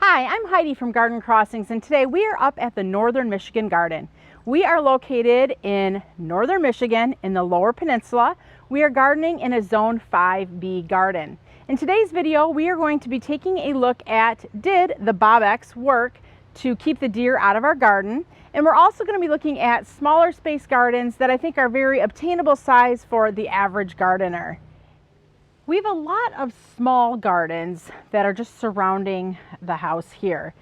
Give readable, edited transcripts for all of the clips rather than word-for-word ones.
Hi, I'm Heidi from Garden Crossings, and today we are up at the Northern Michigan Garden. We are located in Northern Michigan in the Lower Peninsula. We are gardening in a Zone 5B garden. In today's video, we are going to be taking a look at did the Bobex work to keep the deer out of our garden, and we're also going to be looking at smaller space gardens that I think are very obtainable size for the average gardener. We have a lot of small gardens that are just surrounding the house here.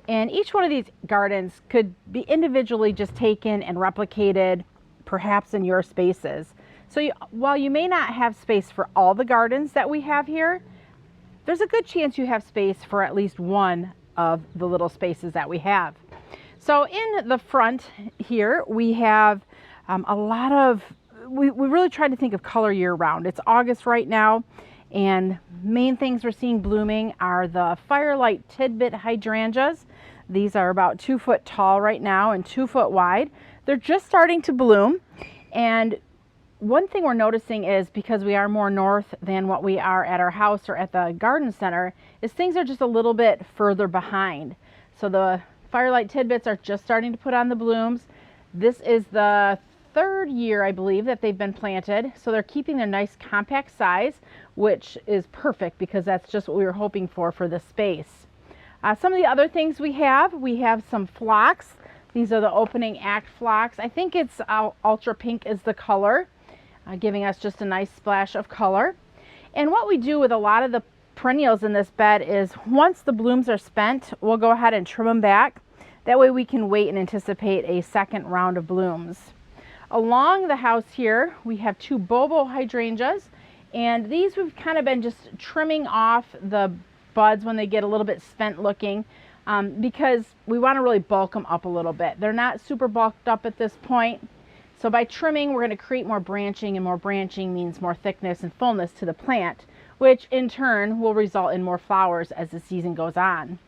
And each one of these gardens could be individually just taken and replicated, perhaps in your spaces. So while you may not have space for all the gardens that we have here, there's a good chance you have space for at least one of the little spaces that we have. So in the front here, we have we really try to think of color year round. It's August right now, and main things we're seeing blooming are the Firelight Tidbit Hydrangeas. These are about 2 foot tall right now and 2 foot wide. They're just starting to bloom, and one thing we're noticing is because we are more north than what we are at our house or at the garden center is things are just a little bit further behind. So the Firelight Tidbits are just starting to put on the blooms. This is the third year, I believe, that they've been planted. So they're keeping their nice compact size, which is perfect because that's just what we were hoping for this space. Some of the other things we have some phlox. These are the opening act phlox. I think it's ultra pink is the color, giving us just a nice splash of color. And what we do with a lot of the perennials in this bed is once the blooms are spent, we'll go ahead and trim them back. That way we can wait and anticipate a second round of blooms. Along the house here, we have 2 Bobo hydrangeas, and these we've kind of been just trimming off the buds when they get a little bit spent looking because we want to really bulk them up a little bit. They're not super bulked up at this point. So by trimming, we're going to create more branching, and more branching means more thickness and fullness to the plant, which in turn will result in more flowers as the season goes on.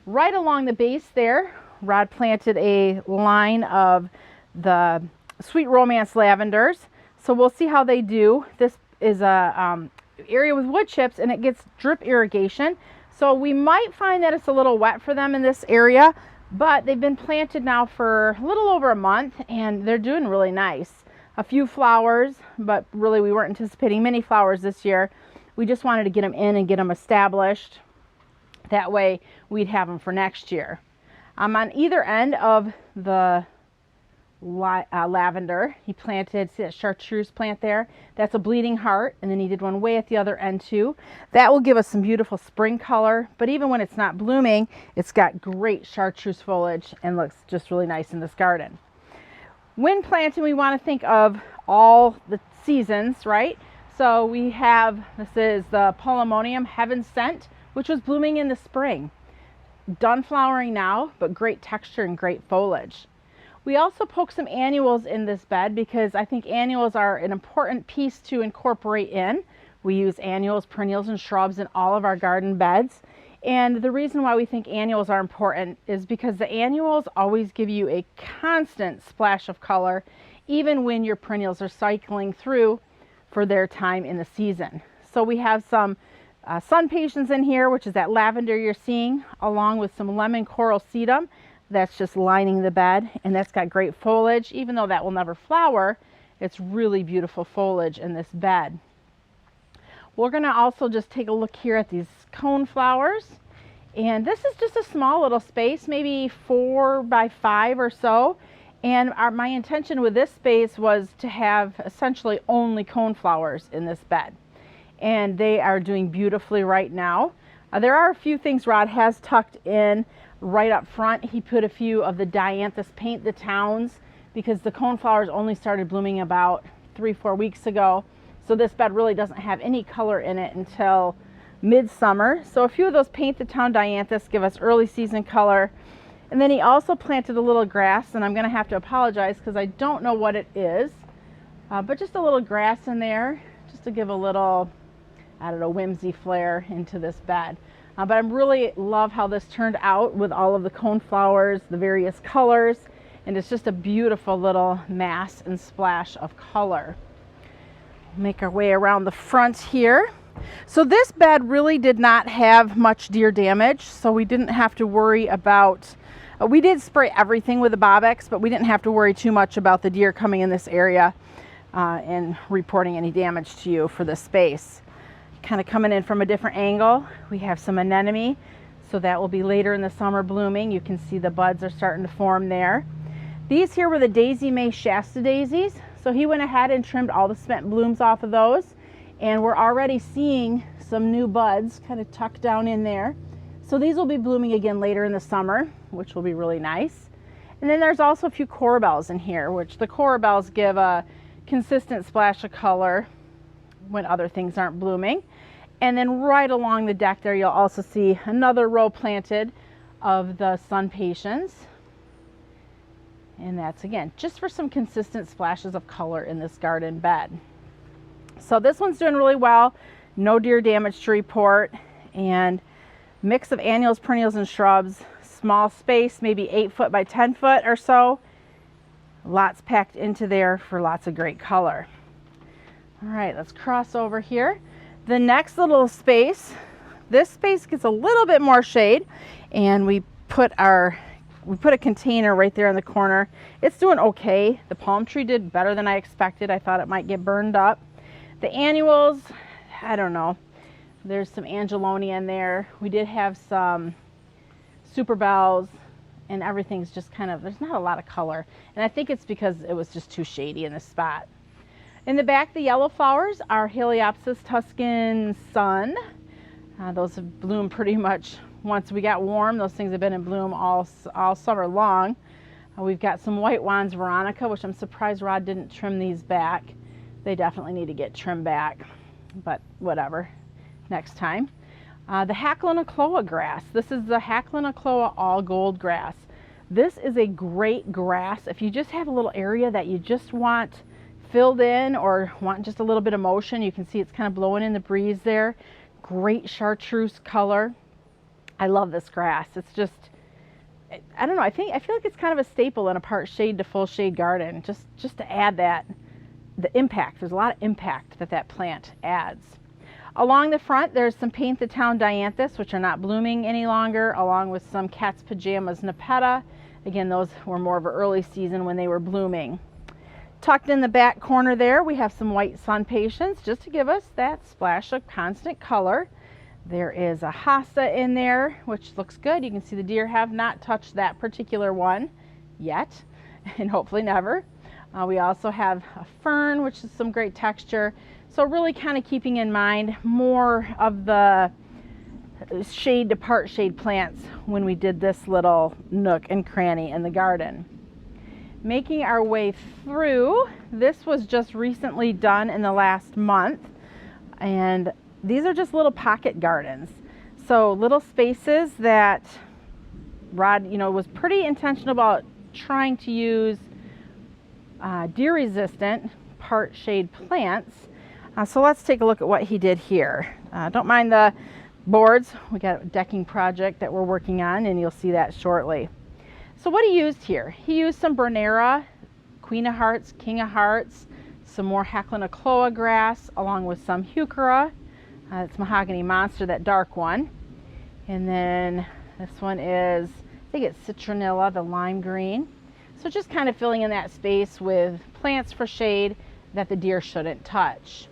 Right along the base there, Rod planted a line of the Sweet Romance lavenders. So we'll see how they do. This is a area with wood chips, and it gets drip irrigation. So we might find that it's a little wet for them in this area, but they've been planted now for a little over a month, and they're doing really nice. A few flowers, but really we weren't anticipating many flowers this year. We just wanted to get them in and get them established. That way we'd have them for next year. On either end of the lavender, he planted, see that chartreuse plant there? That's a bleeding heart, and then he did one way at the other end too. That will give us some beautiful spring color, but even when it's not blooming, it's got great chartreuse foliage and looks just really nice in this garden. When planting, we want to think of all the seasons, right? So we have, this is the Polemonium Heaven Sent, which was blooming in the spring. Done flowering now, but great texture and great foliage. We also poke some annuals in this bed because I think annuals are an important piece to incorporate in. We use annuals, perennials, and shrubs in all of our garden beds. And the reason why we think annuals are important is because the annuals always give you a constant splash of color, even when your perennials are cycling through for their time in the season. So we have some sun patience in here, which is that lavender you're seeing, along with some lemon coral sedum. That's just lining the bed, and that's got great foliage. Even though that will never flower, it's really beautiful foliage in this bed. We're going to also just take a look here at these cone flowers, and this is just a small little space, maybe 4 by 5 or so. And my intention with this space was to have essentially only cone flowers in this bed, and they are doing beautifully right now. There are a few things Rod has tucked in. Right up front, he put a few of the Dianthus Paint the Towns because the coneflowers only started blooming about 3-4 weeks ago. So this bed really doesn't have any color in it until midsummer. So a few of those Paint the Town Dianthus give us early season color. And then he also planted a little grass, and I'm going to have to apologize because I don't know what it is, but just a little grass in there just to give a little, I don't know, whimsy flair into this bed. But I really love how this turned out with all of the cone flowers, the various colors, and it's just a beautiful little mass and splash of color. Make our way around the front here. So this bed really did not have much deer damage, so we didn't have to worry about, we did spray everything with the Bobex, but we didn't have to worry too much about the deer coming in this area and reporting any damage to you for this space. Kind of coming in from a different angle, we have some anemone, so that will be later in the summer blooming. You can see the buds are starting to form there. These here were the Daisy May Shasta daisies, so he went ahead and trimmed all the spent blooms off of those, and we're already seeing some new buds kind of tucked down in there. So these will be blooming again later in the summer, which will be really nice. And then there's also a few corbels in here, which the corbels give a consistent splash of color when other things aren't blooming. And then right along the deck there, you'll also see another row planted of the sun patience. And that's, again, just for some consistent splashes of color in this garden bed. So this one's doing really well. No deer damage to report. And mix of annuals, perennials, and shrubs. Small space, maybe 8 foot by 10 foot or so. Lots packed into there for lots of great color. All right, let's cross over here. The next little space, this space gets a little bit more shade, and we put a container right there in the corner. It's doing okay. The palm tree did better than I expected. I thought it might get burned up. The annuals, I don't know. There's some angelonia in there. We did have some super bells, and everything's just kind of, there's not a lot of color. And I think it's because it was just too shady in this spot. In the back, the yellow flowers are Heliopsis Tuscan Sun. Those have bloomed pretty much once we got warm. Those things have been in bloom all summer long. We've got some white wands Veronica, which I'm surprised Rod didn't trim these back. They definitely need to get trimmed back, but whatever, next time. The Hydrangea grass. This is the Hydrangea all gold grass. This is a great grass if you just have a little area that you just want filled in or want just a little bit of motion. You can see it's kind of blowing in the breeze there. Great chartreuse color. I love this grass. It's just, I don't know, I feel like it's kind of a staple in a part shade to full shade garden, just to add that, the impact. There's a lot of impact that plant adds. Along the front, there's some Paint the Town Dianthus, which are not blooming any longer, along with some Cat's Pajamas Nepeta. Again, those were more of an early season when they were blooming. Tucked in the back corner there, we have some white sun patience, just to give us that splash of constant color. There is a hosta in there, which looks good. You can see the deer have not touched that particular one yet, and hopefully never. We also have a fern, which is some great texture. So really kind of keeping in mind more of the shade to part shade plants when we did this little nook and cranny in the garden. Making our way through, this was just recently done in the last month, and these are just little pocket gardens. So little spaces that Rod, was pretty intentional about trying to use deer resistant part shade plants. So let's take a look at what he did here. Don't mind the boards. We got a decking project that we're working on, and you'll see that shortly. So what he used here, he used some Bernera, Queen of Hearts, King of Hearts, some more Hydrangea grass, along with some Heuchera. It's Mahogany Monster, that dark one. And then this one is, I think it's Citronella, the lime green. So just kind of filling in that space with plants for shade that the deer shouldn't touch.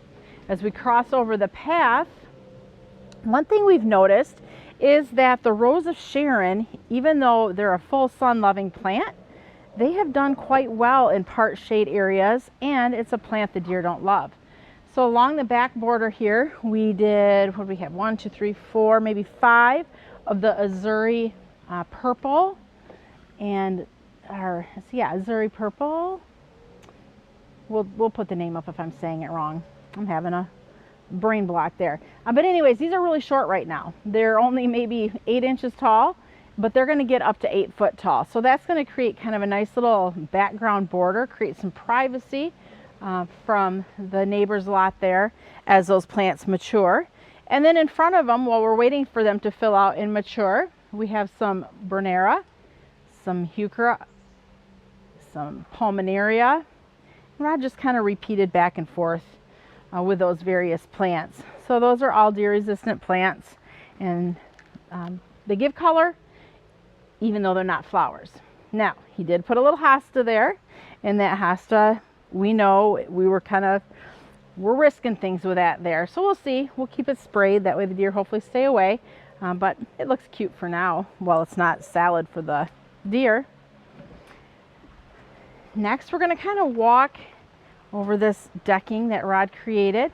As we cross over the path, one thing we've noticed is that the Rose of Sharon, even though they're a full sun loving plant, they have done quite well in part shade areas, and it's a plant the deer don't love. So along the back border here, we did, what do we have? 1, 2, 3, 4, maybe 5 of the Azuri purple, and Azuri purple. We'll put the name up if I'm saying it wrong. I'm having a brain block there. But anyways, these are really short right now. They're only maybe 8 inches tall, but they're going to get up to 8 foot tall. So that's going to create kind of a nice little background border, create some privacy from the neighbor's lot there as those plants mature. And then in front of them, while we're waiting for them to fill out and mature, we have some Bernera, some Heuchera, some Pulmonaria. Rod just kind of repeated back and forth with those various plants. So those are all deer resistant plants, and they give color even though they're not flowers. Now, he did put a little hosta there, and that hosta, we know we're risking things with that there. So we'll see. We'll keep it sprayed. That way the deer hopefully stay away. But it looks cute for now. Well, it's not salad for the deer. Next, we're going to kind of walk over this decking that Rod created.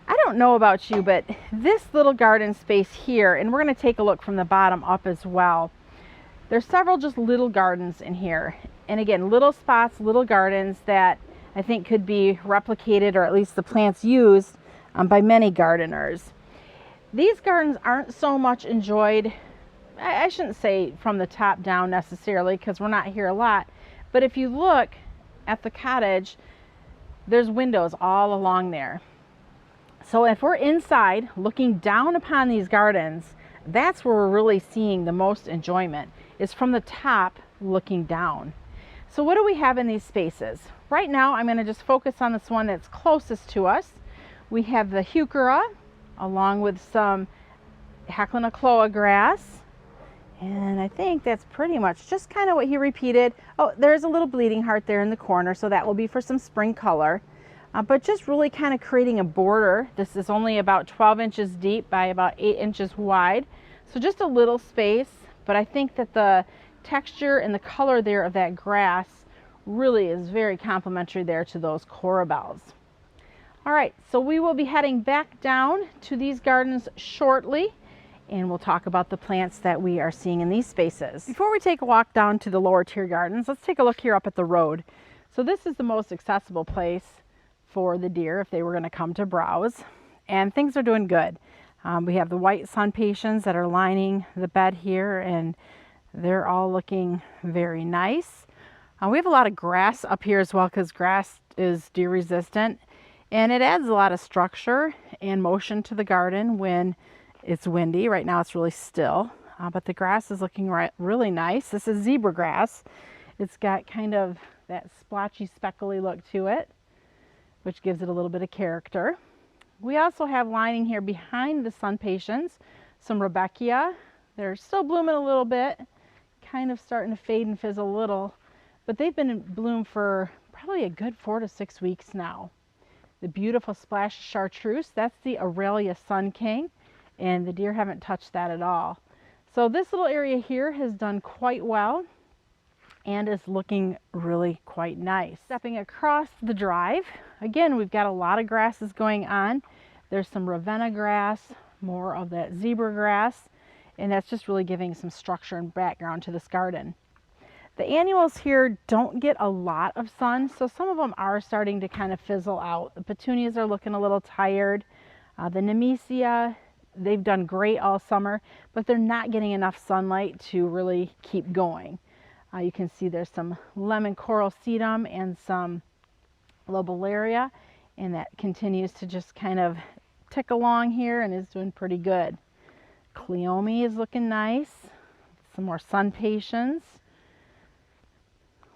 I don't know about you, but this little garden space here, and we're going to take a look from the bottom up as well. There's several just little gardens in here. And again, little spots, little gardens that I think could be replicated, or at least the plants used by many gardeners. These gardens aren't so much enjoyed, I shouldn't say from the top down necessarily, because we're not here a lot. But if you look at the cottage, there's windows all along there. So if we're inside looking down upon these gardens, that's where we're really seeing the most enjoyment, is from the top looking down. So what do we have in these spaces? Right now, I'm going to just focus on this one that's closest to us. We have the heuchera, along with some Heckenacloa grass. And I think that's pretty much just kind of what he repeated. Oh, there's a little bleeding heart there in the corner, so that will be for some spring color. But just really kind of creating a border. This is only about 12 inches deep by about 8 inches wide. So just a little space, but I think that the texture and the color there of that grass really is very complementary there to those corabels. All right, so we will be heading back down to these gardens shortly, and we'll talk about the plants that we are seeing in these spaces. Before we take a walk down to the lower tier gardens, let's take a look here up at the road. So this is the most accessible place for the deer if they were going to come to browse, and things are doing good. We have the white sun patiens that are lining the bed here, and they're all looking very nice. We have a lot of grass up here as well, because grass is deer resistant, and it adds a lot of structure and motion to the garden when it's windy. Right now it's really still, but the grass is looking really nice. This is zebra grass. It's got kind of that splotchy, speckly look to it, which gives it a little bit of character. We also have lining here behind the sun patiens some Rebecca. They're still blooming a little bit, kind of starting to fade and fizzle a little, but they've been in bloom for probably a good 4 to 6 weeks now. The beautiful splash of chartreuse, that's the Aurelia Sun King, and the deer haven't touched that at all. So this little area here has done quite well and is looking really quite nice. Stepping across the drive, again, we've got a lot of grasses going on. There's some Ravenna grass, more of that zebra grass, and that's just really giving some structure and background to this garden. The annuals here don't get a lot of sun, so some of them are starting to kind of fizzle out. The petunias are looking a little tired. The nemesia, they've done great all summer, but they're not getting enough sunlight to really keep going. You can see there's some lemon coral sedum and some lobularia, and that continues to just kind of tick along here and is doing pretty good. Cleome is looking nice. Some more sun patiens.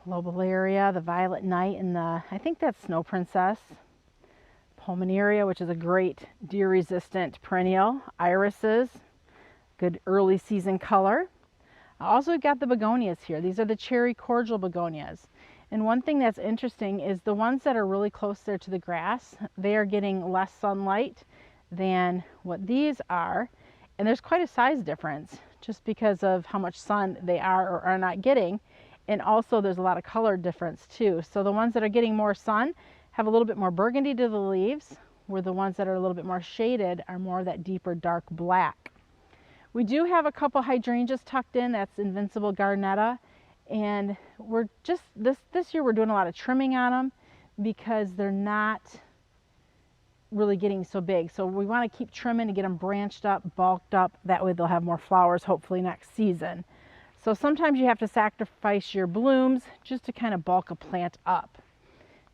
Lobularia, the violet night, and the, I think that's snow princess. Pulmonaria, which is a great deer resistant perennial. Irises, good early season color. Also, we've got the begonias here. These are the cherry cordial begonias. And one thing that's interesting is the ones that are really close there to the grass, they are getting less sunlight than what these are. And there's quite a size difference just because of how much sun they are or are not getting. And also there's a lot of color difference too. So the ones that are getting more sun have a little bit more burgundy to the leaves, where the ones that are a little bit more shaded are more that deeper dark black. We do have a couple hydrangeas tucked in. That's Invincible Garnetta. And we're just, this year we're doing a lot of trimming on them because they're not really getting so big. So we want to keep trimming to get them branched up, bulked up. That way they'll have more flowers hopefully next season. So sometimes you have to sacrifice your blooms just to kind of bulk a plant up.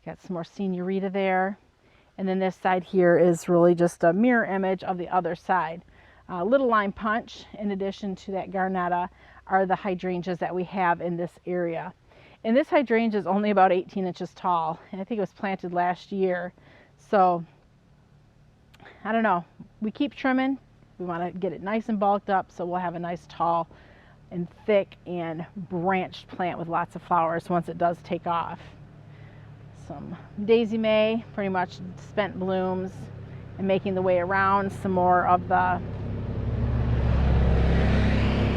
Got some more Senorita there. And then this side here is really just a mirror image of the other side. Little Lime Punch, in addition to that Garnetta, are the hydrangeas that we have in this area. And this hydrangea is only about 18 inches tall. And I think it was planted last year. So I don't know, we keep trimming. We want to get it nice and bulked up so we'll have a nice tall and thick and branched plant with lots of flowers once it does take off. Some Daisy May, pretty much spent blooms, and making the way around. Some more of the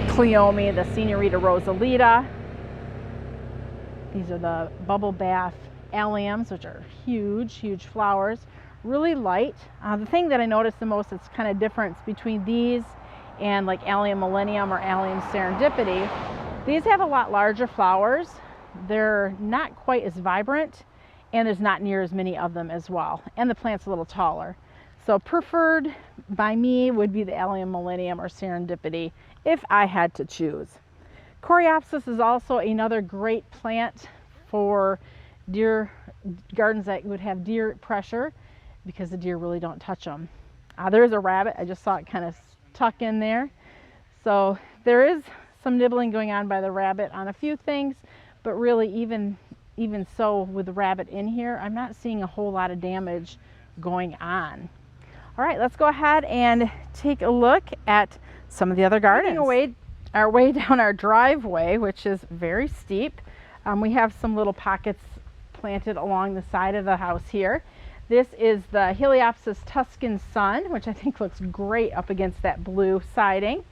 Cleome, the Senorita Rosalita. These are the Bubble Bath Alliums, which are huge, huge flowers. Really light. The thing that I noticed the most that's kind of difference between these and like Allium Millennium or Allium Serendipity, these have a lot larger flowers. They're not quite as vibrant, and there's not near as many of them as well. And the plant's a little taller. So preferred by me would be the Allium Millennium or Serendipity if I had to choose. Coreopsis is also another great plant for deer gardens that would have deer pressure, because the deer really don't touch them. There's a rabbit. I just saw it kind of tuck in there. So there is some nibbling going on by the rabbit on a few things, but really even so with the rabbit in here, I'm not seeing a whole lot of damage going on. All right, let's go ahead and take a look at some of the other gardens. Making our way down our driveway, which is very steep. We have some little pockets planted along the side of the house here. This is the Heliopsis Tuscan Sun, which I think looks great up against that blue siding.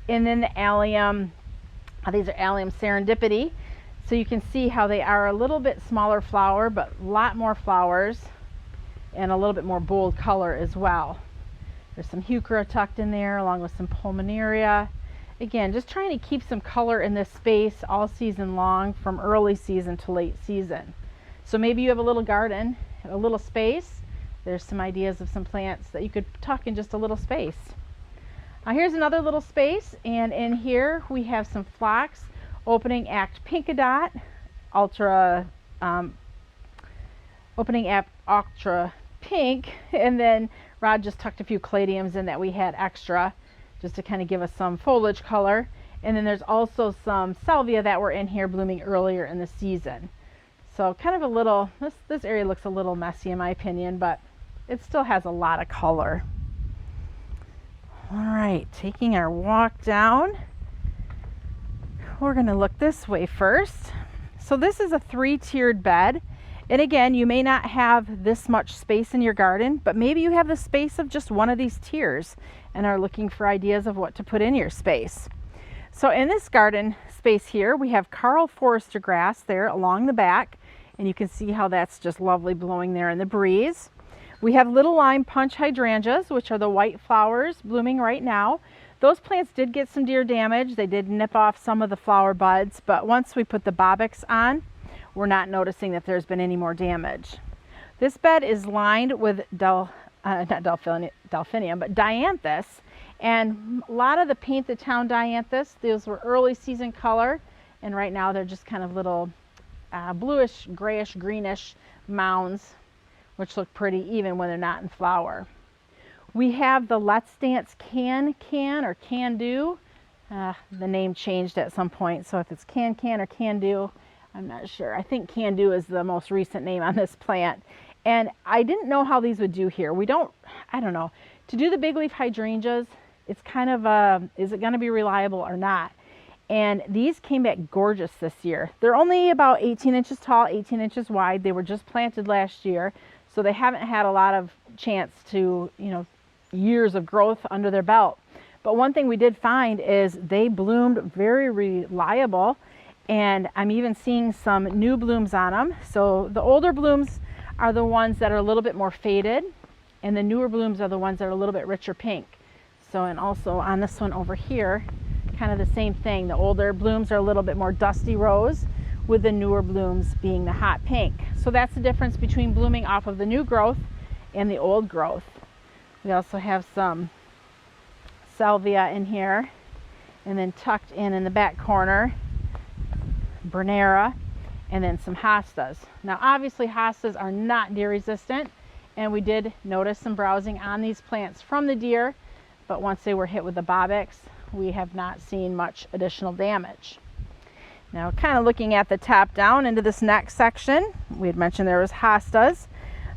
And then the Allium, these are Allium Serendipity. So you can see how they are a little bit smaller flower, but a lot more flowers and a little bit more bold color as well. There's some Heuchera tucked in there along with some Pulmonaria. Again, just trying to keep some color in this space all season long, from early season to late season. So maybe you have a little garden, a little space. There's some ideas of some plants that you could tuck in just a little space. Here's another little space, and in here we have some phlox, Opening Act Pinkadot, Opening Act Ultra Pink, and then Rod just tucked a few caladiums in that we had extra, just to kind of give us some foliage color. And then there's also some salvia that were in here blooming earlier in the season. So kind of a little, this area looks a little messy in my opinion, but it still has a lot of color. All right, taking our walk down, we're going to look this way first. So this is a 3-tiered bed. And again, you may not have this much space in your garden, but maybe you have the space of just one of these tiers and are looking for ideas of what to put in your space. So in this garden space here, we have Karl Forester grass there along the back, and you can see how that's just lovely blowing there in the breeze. We have little lime punch hydrangeas, which are the white flowers blooming right now. Those plants did get some deer damage. They did nip off some of the flower buds, but once we put the Bobex on, we're not noticing that there's been any more damage. This bed is lined with Delphinium, but Dianthus, and a lot of the Paint the Town Dianthus, those were early season color, and right now they're just kind of little bluish, grayish, greenish mounds, which look pretty even when they're not in flower. We have the Let's Dance Can or Can Do. The name changed at some point, so if it's Can or Can Do, I'm not sure. I think Can Do is the most recent name on this plant. And I didn't know how these would do here. I don't know. To do the big leaf hydrangeas, it's kind of is it going to be reliable or not? And these came back gorgeous this year. They're only about 18 inches tall, 18 inches wide. They were just planted last year, so they haven't had a lot of chance to, years of growth under their belt. But one thing we did find is they bloomed very reliable, and I'm even seeing some new blooms on them. So the older blooms are the ones that are a little bit more faded, and the newer blooms are the ones that are a little bit richer pink. So, and also on this one over here, kind of the same thing. The older blooms are a little bit more dusty rose, with the newer blooms being the hot pink. So that's the difference between blooming off of the new growth and the old growth. We also have some salvia in here, and then tucked in the back corner, Bernera, and then some hostas. Now obviously hostas are not deer resistant, and we did notice some browsing on these plants from the deer, but once they were hit with the Bobex, we have not seen much additional damage. Now kind of looking at the top down into this next section, we had mentioned there was hostas.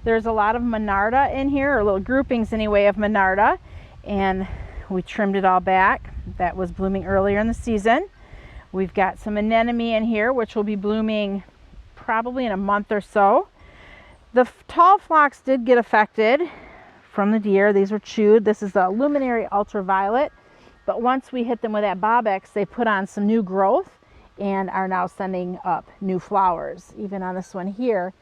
There's a lot of Monarda in here, or little groupings anyway of Monarda, and we trimmed it all back. That was blooming earlier in the season. We've got some anemone in here, which will be blooming probably in a month or so. The tall phlox did get affected from the deer. These were chewed. This is the luminary ultraviolet, but once we hit them with that Bobex, they put on some new growth and are now sending up new flowers. Even on this one here,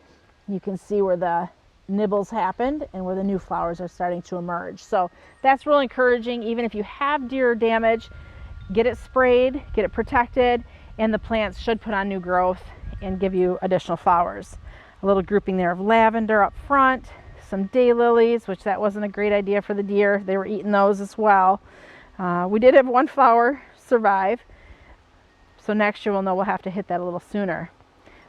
you can see where the nibbles happened and where the new flowers are starting to emerge. So that's really encouraging. Even if you have deer damage, get it sprayed, get it protected, and the plants should put on new growth and give you additional flowers. A little grouping there of lavender up front, some daylilies, which that wasn't a great idea for the deer. They were eating those as well. We did have one flower survive, so next year we'll know we'll have to hit that a little sooner.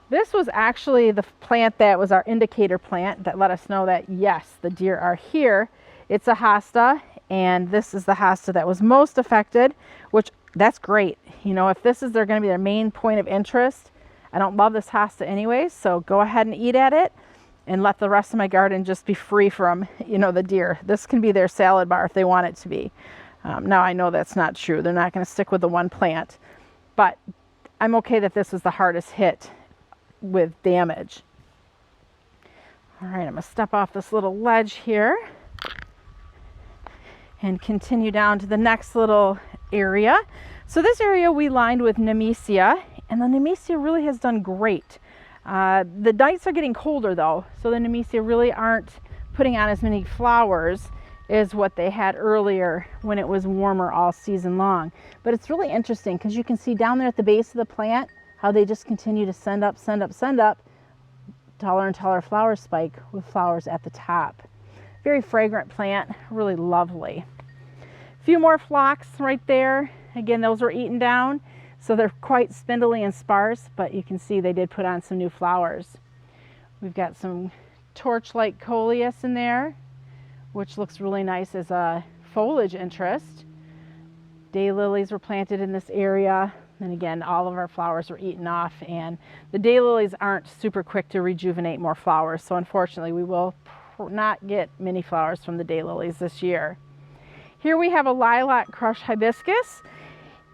This was actually the plant that was our indicator plant that let us know that yes, the deer are here. It's a hosta, and this is the hosta that was most affected, which that's great. You know, if this is going to be their main point of interest, I don't love this hosta anyways, so go ahead and eat at it and let the rest of my garden just be free from, you know, the deer. This can be their salad bar if they want it to be. Now I know that's not true. They're not going to stick with the one plant, but I'm okay that this was the hardest hit with damage. All right, I'm going to step off this little ledge here and continue down to the next little area. So this area we lined with Nemesia, and the Nemesia really has done great. The nights are getting colder though, so the Nemesia really aren't putting on as many flowers as what they had earlier when it was warmer all season long. But it's really interesting because you can see down there at the base of the plant how they just continue to send up, taller and taller flower spike with flowers at the top. Very fragrant plant, really lovely. A few more phlox right there. Again, those were eaten down, so they're quite spindly and sparse, but you can see they did put on some new flowers. We've got some torchlight coleus in there, which looks really nice as a foliage interest. Daylilies were planted in this area. And again, all of our flowers were eaten off, and the daylilies aren't super quick to rejuvenate more flowers. So unfortunately, we will not get many flowers from the daylilies this year. Here we have a lilac crush hibiscus,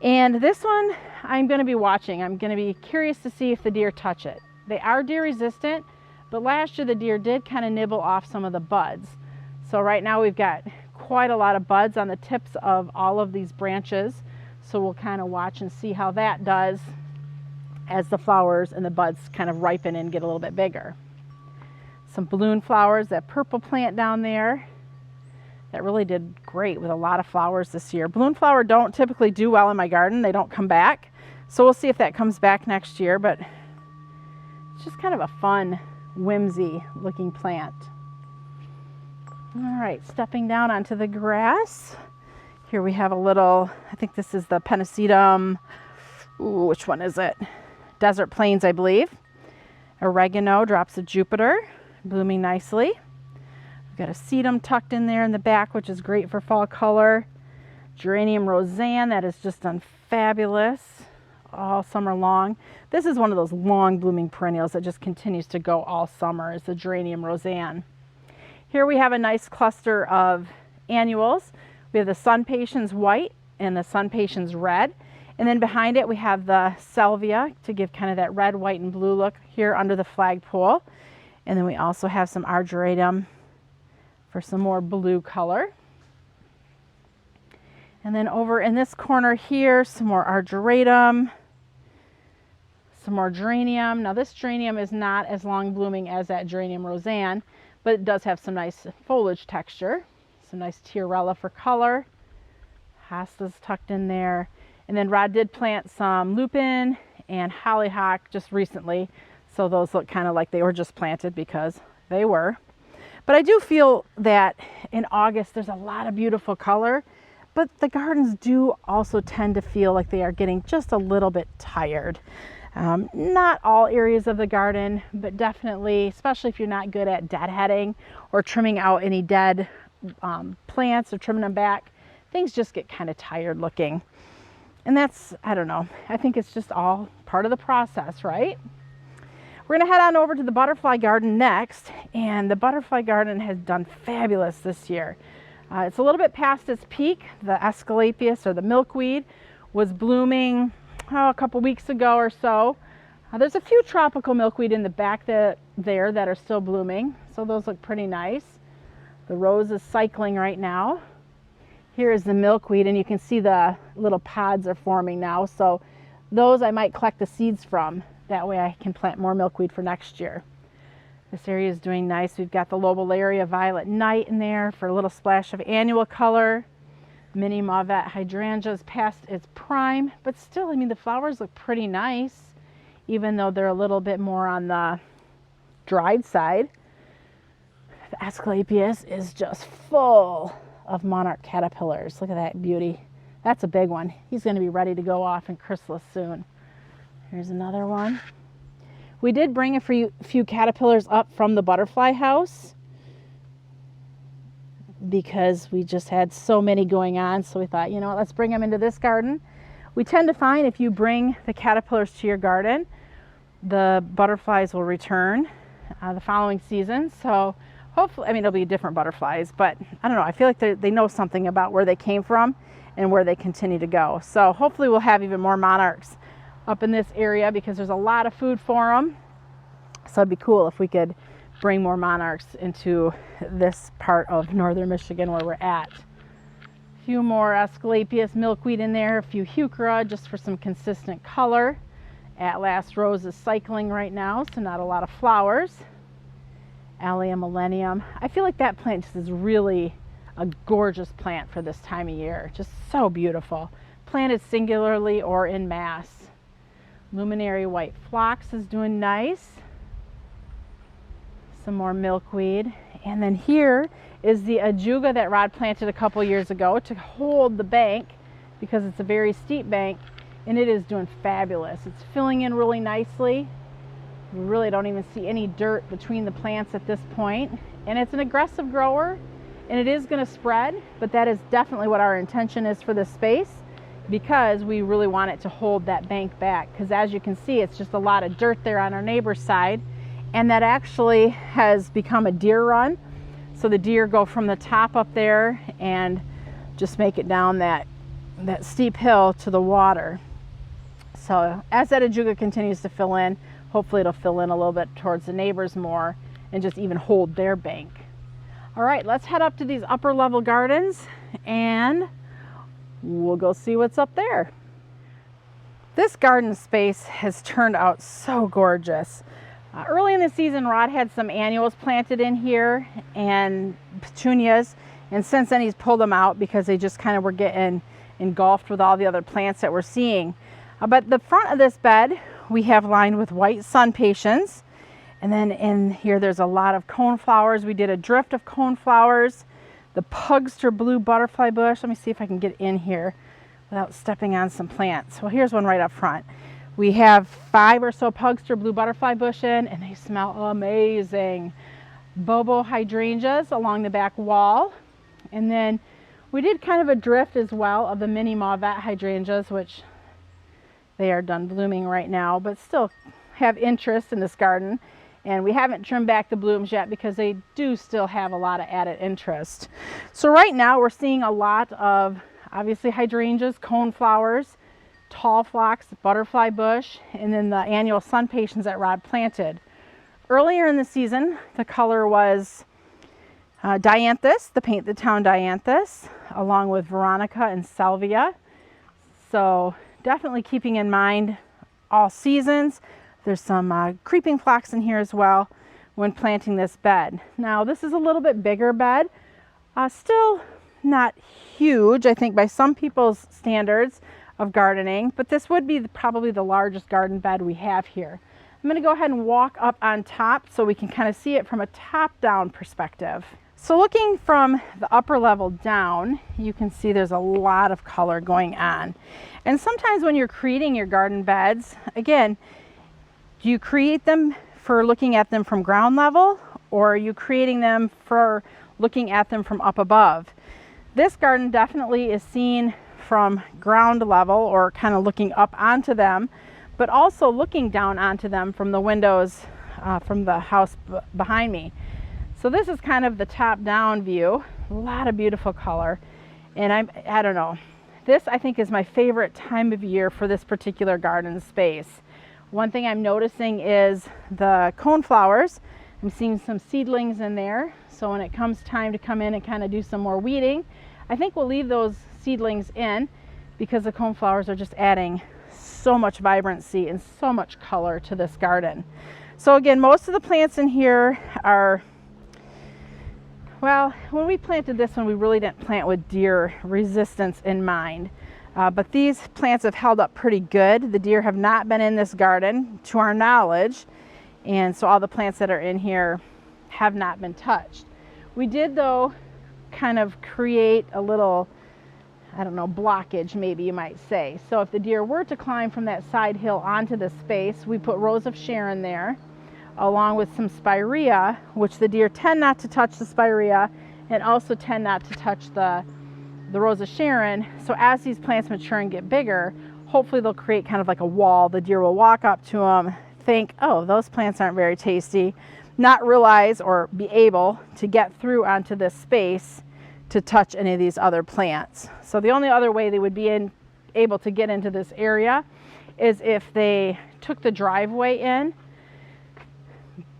and this one I'm going to be watching. I'm going to be curious to see if the deer touch it. They are deer resistant, but last year the deer did kind of nibble off some of the buds. So right now we've got quite a lot of buds on the tips of all of these branches. So we'll kind of watch and see how that does as the flowers and the buds kind of ripen and get a little bit bigger. Some balloon flowers, that purple plant down there, that really did great with a lot of flowers this year. Balloon flower don't typically do well in my garden. They don't come back. So we'll see if that comes back next year, but it's just kind of a fun, whimsy looking plant. All right, stepping down onto the grass. Here we have a little, I think this is the Pennisetum, ooh, which one is it? Desert Plains, I believe. Oregano, drops of Jupiter, blooming nicely. We've got a sedum tucked in there in the back, which is great for fall color. Geranium Roseanne, that has just done fabulous all summer long. This is one of those long blooming perennials that just continues to go all summer, is the Geranium Roseanne. Here we have a nice cluster of annuals. We have the Sun Patience white and the Sun Patience red. And then behind it we have the Salvia to give kind of that red, white, and blue look here under the flagpole. And then we also have some Argyratum for some more blue color. And then over in this corner here, some more Argyratum, some more geranium. Now this geranium is not as long blooming as that Geranium Roseanne, but it does have some nice foliage texture. Some nice Tiarella for color. Hosta's tucked in there. And then Rod did plant some lupin and hollyhock just recently. So those look kind of like they were just planted, because they were. But I do feel that in August there's a lot of beautiful color, but the gardens do also tend to feel like they are getting just a little bit tired. Not all areas of the garden, but definitely, especially if you're not good at deadheading or trimming out any dead plants or trimming them back, things just get kind of tired looking. And that's, I don't know, I think it's just all part of the process, right? We're going to head on over to the butterfly garden next, and the butterfly garden has done fabulous this year. It's a little bit past its peak. The Asclepias, or the milkweed, was blooming a couple weeks ago or so. There's a few tropical milkweed in the back there that are still blooming, so those look pretty nice. The rose is cycling right now. Here is the milkweed, and you can see the little pods are forming now, so those I might collect the seeds from. That way I can plant more milkweed for next year. This area is doing nice. We've got the Lobularia Violet Night in there for a little splash of annual color. Mini Mauvette Hydrangea is past its prime, but still, I mean, the flowers look pretty nice, even though they're a little bit more on the dried side. The Asclepias is just full of monarch caterpillars. Look at that beauty. That's a big one. He's going to be ready to go off in chrysalis soon. Here's another one. We did bring a few caterpillars up from the butterfly house because we just had so many going on. So we thought, you know what, let's bring them into this garden. We tend to find if you bring the caterpillars to your garden, the butterflies will return the following season. So hopefully, I mean, it'll be different butterflies, but I don't know. I feel like they know something about where they came from and where they continue to go. So hopefully we'll have even more monarchs up in this area because there's a lot of food for them. So it'd be cool if we could bring more monarchs into this part of northern Michigan where we're at. A few more Asclepias milkweed in there, a few heuchera just for some consistent color. At Last Rose is cycling right now, so not a lot of flowers. Allium Millennium. I feel like that plant just is really a gorgeous plant for this time of year. Just so beautiful. Planted singularly or in mass. Luminary White Phlox is doing nice. Some more milkweed. And then here is the Ajuga that Rod planted a couple years ago to hold the bank because it's a very steep bank, and it is doing fabulous. It's filling in really nicely. You really don't even see any dirt between the plants at this point. And it's an aggressive grower, and it is going to spread, but that is definitely what our intention is for this space, because we really want it to hold that bank back. Because as you can see, it's just a lot of dirt there on our neighbor's side, and that actually has become a deer run. So the deer go from the top up there and just make it down that steep hill to the water. So as that Ajuga continues to fill in, hopefully it'll fill in a little bit towards the neighbors more and just even hold their bank. All right, let's head up to these upper level gardens and we'll go see what's up there. This garden space has turned out so gorgeous. Early in the season, Rod had some annuals planted in here and petunias, and since then he's pulled them out because they just kind of were getting engulfed with all the other plants that we're seeing. But the front of this bed we have lined with white sun patience, and then in here there's a lot of coneflowers. We did a drift of coneflowers, the Pugster blue butterfly bush. Let me see if I can get in here without stepping on some plants. Well, here's one right up front. We have 5 or so Pugster blue butterfly bush in, and they smell amazing. Bobo hydrangeas along the back wall. And then we did kind of a drift as well of the mini Mauvette hydrangeas, which they are done blooming right now, but still have interest in this garden. And we haven't trimmed back the blooms yet because they do still have a lot of added interest. So right now we're seeing a lot of obviously hydrangeas, coneflowers, tall phlox, butterfly bush, and then the annual sun patience that Rod planted. Earlier in the season, the color was dianthus, the Paint the Town dianthus, along with veronica and salvia. So definitely keeping in mind all seasons. There's some creeping phlox in here as well when planting this bed. Now this is a little bit bigger bed, still not huge, I think by some people's standards of gardening, but this would be probably the largest garden bed we have here. I'm going to go ahead and walk up on top so we can kind of see it from a top-down perspective. So looking from the upper level down, you can see there's a lot of color going on. And sometimes when you're creating your garden beds, again, do you create them for looking at them from ground level, or are you creating them for looking at them from up above? This garden definitely is seen from ground level, or kind of looking up onto them, but also looking down onto them from the windows from the house behind me. So this is kind of the top-down view. A lot of beautiful color. And I don't know. This, I think, is my favorite time of year for this particular garden space. One thing I'm noticing is the coneflowers. I'm seeing some seedlings in there. So when it comes time to come in and kind of do some more weeding, I think we'll leave those seedlings in because the coneflowers are just adding so much vibrancy and so much color to this garden. So again, most of the plants in here are, well, when we planted this one, we really didn't plant with deer resistance in mind. But these plants have held up pretty good. The deer have not been in this garden to our knowledge. And so all the plants that are in here have not been touched. We did, though, kind of create a little, I don't know, blockage, maybe you might say. So if the deer were to climb from that side hill onto this space, we put Rose of Sharon there, along with some spirea, which the deer tend not to touch the spirea and also tend not to touch the Rose of Sharon. So as these plants mature and get bigger, hopefully they'll create kind of like a wall. The deer will walk up to them, think, oh, those plants aren't very tasty, not realize or be able to get through onto this space to touch any of these other plants. So the only other way they would be able to get into this area is if they took the driveway in.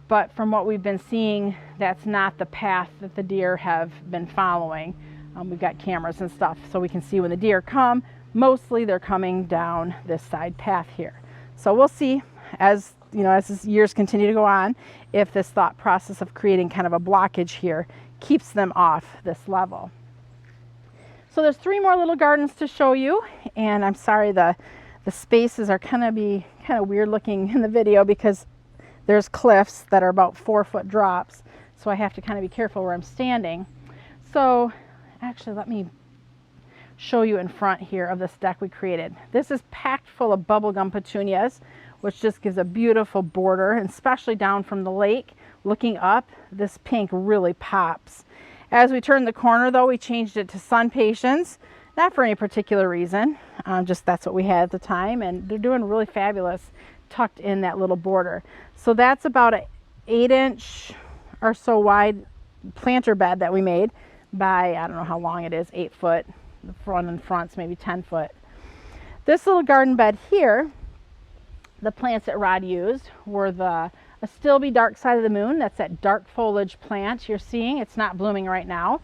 But from what we've been seeing, that's not the path that the deer have been following. We've got cameras and stuff so we can see when the deer come. Mostly they're coming down this side path here. So we'll see as as years continue to go on if this thought process of creating kind of a blockage here keeps them off this level. So there's 3 more little gardens to show you, and I'm sorry the spaces are kind of weird looking in the video because there's cliffs that are about 4-foot drops, so I have to kind of be careful where I'm standing. So actually, let me show you in front here of this deck we created. This is packed full of bubblegum petunias, which just gives a beautiful border, and especially down from the lake, looking up, this pink really pops. As we turned the corner, though, we changed it to sun patience, not for any particular reason, just that's what we had at the time, and they're doing really fabulous tucked in that little border. So that's about an 8-inch or so wide planter bed that we made by, I don't know how long it is, 8 foot. The front and front's maybe 10 foot. This little garden bed here, the plants that Rod used were the Astilbe Dark Side of the Moon. That's that dark foliage plant you're seeing. It's not blooming right now.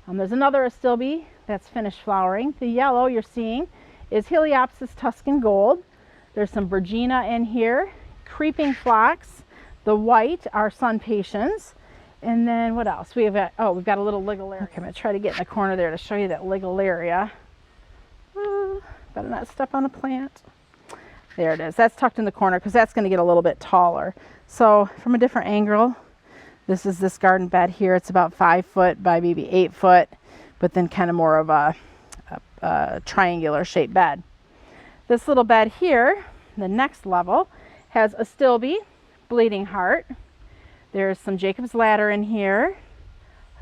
There's another Astilbe that's finished flowering. The yellow you're seeing is Heliopsis Tuscan Gold. There's some Virginia in here, Creeping Phlox. The white are Sun Patience. And then what else? We've got a little Ligularia. Okay, I'm going to try to get in the corner there to show you that Ligularia. Better not step on a plant. There it is. That's tucked in the corner because that's going to get a little bit taller. So from a different angle, this is this garden bed here. It's about 5 foot by maybe 8 foot, but then kind of more of a triangular shaped bed. This little bed here, the next level, has Astilbe, Bleeding Heart. There's some Jacob's Ladder in here,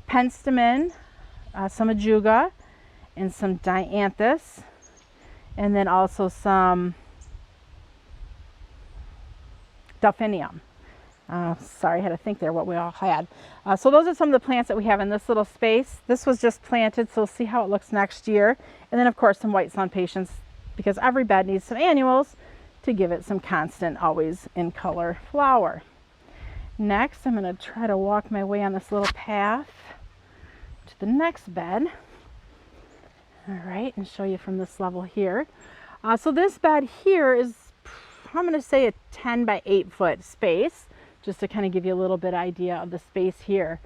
Penstemon, some Ajuga, and some Dianthus, and then also some Delphinium. Sorry, I had to think there what we all had. So those are some of the plants that we have in this little space. This was just planted, so we'll see how it looks next year. And then of course some white sun patience, because every bed needs some annuals to give it some constant, always in color flower. Next, I'm going to try to walk my way on this little path to the next bed. All right, and show you from this level here. So this bed here is, I'm going to say, a 10 by 8 foot space, just to kind of give you a little bit idea of the space here.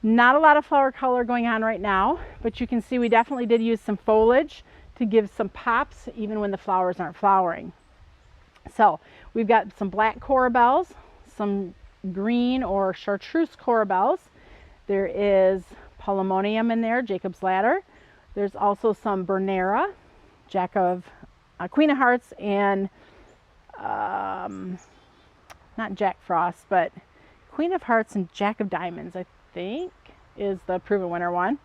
Not a lot of flower color going on right now, but you can see we definitely did use some foliage to give some pops even when the flowers aren't flowering. So we've got some black corabels, some green or chartreuse corabels. There is Polemonium in there, Jacob's Ladder. There's also some Bernera, Queen of Hearts, and not Jack Frost, but Queen of Hearts and Jack of Diamonds, I think, is the proven winner one.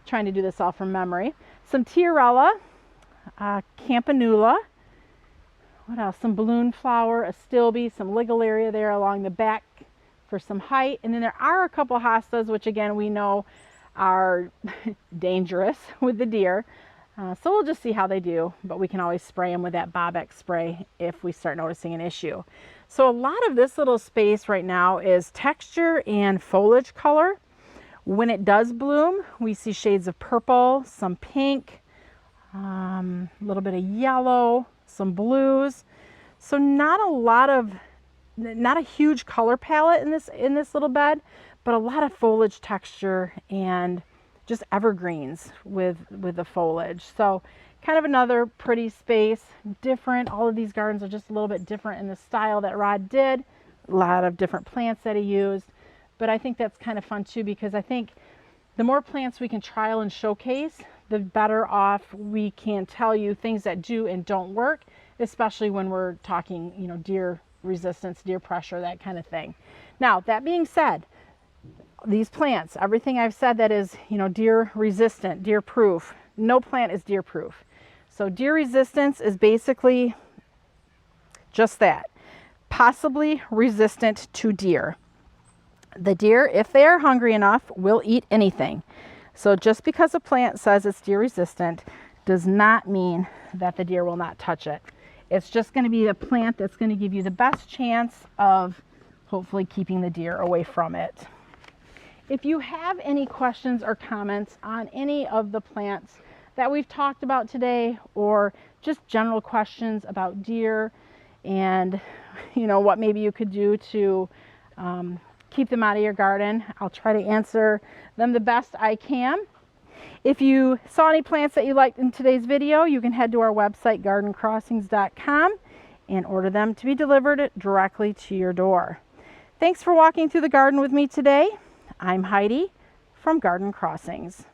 Trying to do this all from memory. Some Tiarella, Campanula, What else? Some balloon flower, a stilbe, some ligularia there along the back for some height. And then there are a couple hostas, which again we know are dangerous with the deer. So we'll just see how they do, but we can always spray them with that Bobex spray if we start noticing an issue. So a lot of this little space right now is texture and foliage color. When it does bloom, we see shades of purple, some pink, a little bit of yellow, some blues. So not a huge color palette in this little bed, but a lot of foliage texture and just evergreens with the foliage. So kind of another pretty space, different. All of these gardens are just a little bit different in the style that Rod did. A lot of different plants that he used, but I think that's kind of fun too, because I think the more plants we can trial and showcase, the better off we can tell you things that do and don't work, especially when we're talking, you know, deer resistance, deer pressure, that kind of thing. Now, that being said, these plants, everything I've said that is, you know, deer resistant, deer proof, no plant is deer proof. So deer resistance is basically just that, possibly resistant to deer. The deer, if they are hungry enough, will eat anything. So just because a plant says it's deer resistant does not mean that the deer will not touch it. It's just going to be a plant that's going to give you the best chance of hopefully keeping the deer away from it. If you have any questions or comments on any of the plants that we've talked about today, or just general questions about deer and, you know, what maybe you could do to keep them out of your garden, I'll try to answer them the best I can. If you saw any plants that you liked in today's video, you can head to our website, gardencrossings.com, and order them to be delivered directly to your door. Thanks for walking through the garden with me today. I'm Heidi from Garden Crossings.